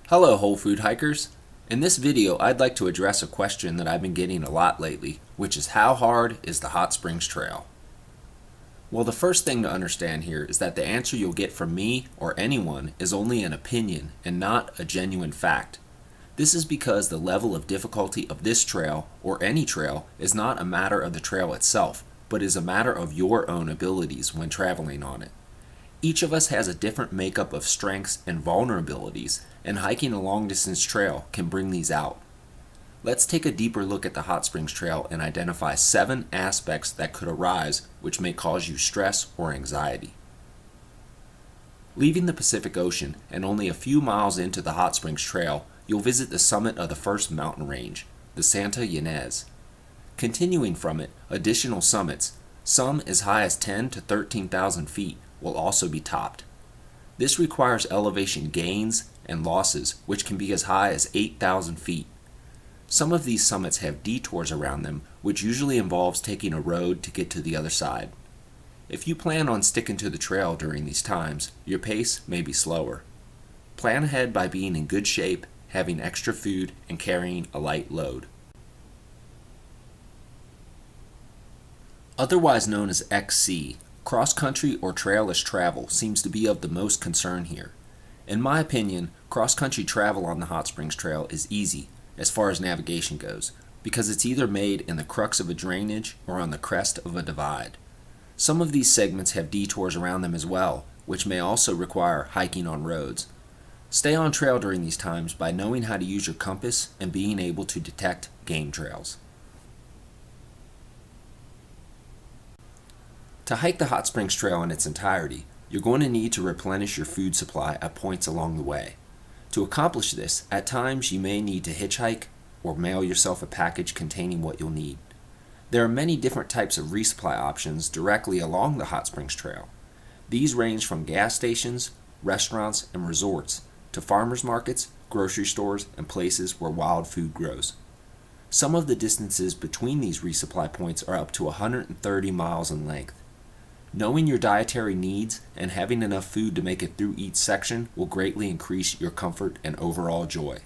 Hello Whole Food Hikers! In this video I'd like to address a question that I've been getting a lot lately, which is how hard is the Hot Springs Trail? Well, the first thing to understand here is that the answer you'll get from me or anyone is only an opinion and not a genuine fact. This is because the level of difficulty of this trail, or any trail, is not a matter of the trail itself, but is a matter of your own abilities when traveling on it. Each of us has a different makeup of strengths and vulnerabilities, and hiking a long-distance trail can bring these out. Let's take a deeper look at the Hot Springs Trail and identify 7 aspects that could arise which may cause you stress or anxiety. Leaving the Pacific Ocean and only a few miles into the Hot Springs Trail, you'll visit the summit of the first mountain range, the Santa Ynez. Continuing from it, additional summits, some as high as 10 to 13,000 feet, will also be topped. This requires elevation gains and losses, which can be as high as 8,000 feet. Some of these summits have detours around them, which usually involves taking a road to get to the other side. If you plan on sticking to the trail during these times, your pace may be slower. Plan ahead by being in good shape, having extra food, and carrying a light load. Otherwise known as XC, cross-country or trailless travel seems to be of the most concern here. In my opinion, cross-country travel on the Hot Springs Trail is easy as far as navigation goes, because it's either made in the crux of a drainage or on the crest of a divide. Some of these segments have detours around them as well, which may also require hiking on roads. Stay on trail during these times by knowing how to use your compass and being able to detect game trails. To hike the Hot Springs Trail in its entirety, you're going to need to replenish your food supply at points along the way. To accomplish this, at times you may need to hitchhike or mail yourself a package containing what you'll need. There are many different types of resupply options directly along the Hot Springs Trail. These range from gas stations, restaurants, and resorts to farmers markets, grocery stores, and places where wild food grows. Some of the distances between these resupply points are up to 130 miles in length. Knowing your dietary needs and having enough food to make it through each section will greatly increase your comfort and overall joy.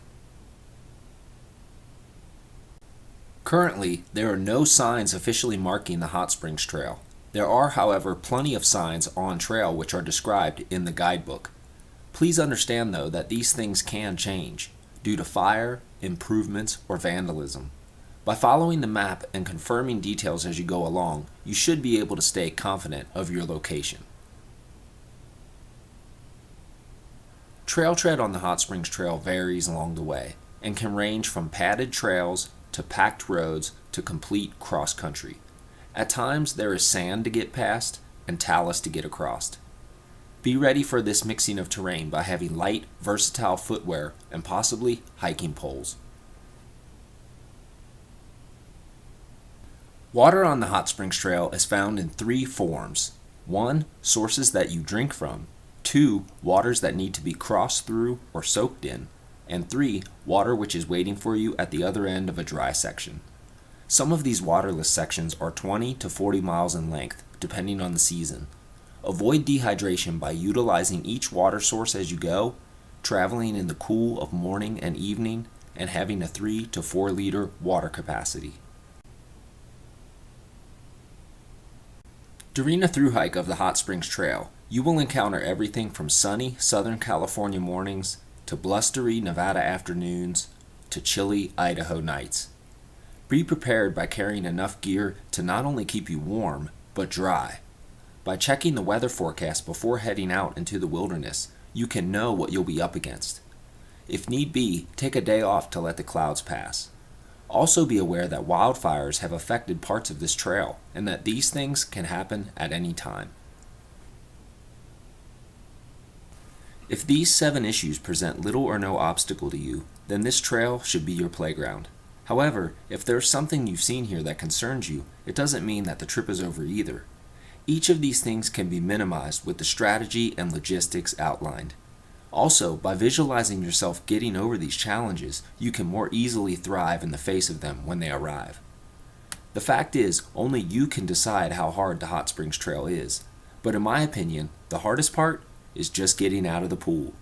Currently, there are no signs officially marking the Hot Springs Trail. There are, however, plenty of signs on trail which are described in the guidebook. Please understand, though, that these things can change due to fire, improvements, or vandalism. By following the map and confirming details as you go along, you should be able to stay confident of your location. Trail tread on the Hot Springs Trail varies along the way and can range from padded trails to packed roads to complete cross-country. At times there is sand to get past and talus to get across. Be ready for this mixing of terrain by having light, versatile footwear and possibly hiking poles. Water on the Hot Springs Trail is found in 3 forms. 1. Sources that you drink from. 2. Waters that need to be crossed through or soaked in. And 3. Water which is waiting for you at the other end of a dry section. Some of these waterless sections are 20 to 40 miles in length, depending on the season. Avoid dehydration by utilizing each water source as you go, traveling in the cool of morning and evening, and having a 3 to 4 liter water capacity. During a thru hike of the Hot Springs Trail, you will encounter everything from sunny Southern California mornings to blustery Nevada afternoons to chilly Idaho nights. Be prepared by carrying enough gear to not only keep you warm, but dry. By checking the weather forecast before heading out into the wilderness, you can know what you'll be up against. If need be, take a day off to let the clouds pass. Also be aware that wildfires have affected parts of this trail and that these things can happen at any time. If these 7 issues present little or no obstacle to you, then this trail should be your playground. However, if there's something you've seen here that concerns you, it doesn't mean that the trip is over either. Each of these things can be minimized with the strategy and logistics outlined. Also, by visualizing yourself getting over these challenges, you can more easily thrive in the face of them when they arrive. The fact is, only you can decide how hard the Hot Springs Trail is. But in my opinion, the hardest part is just getting out of the pool.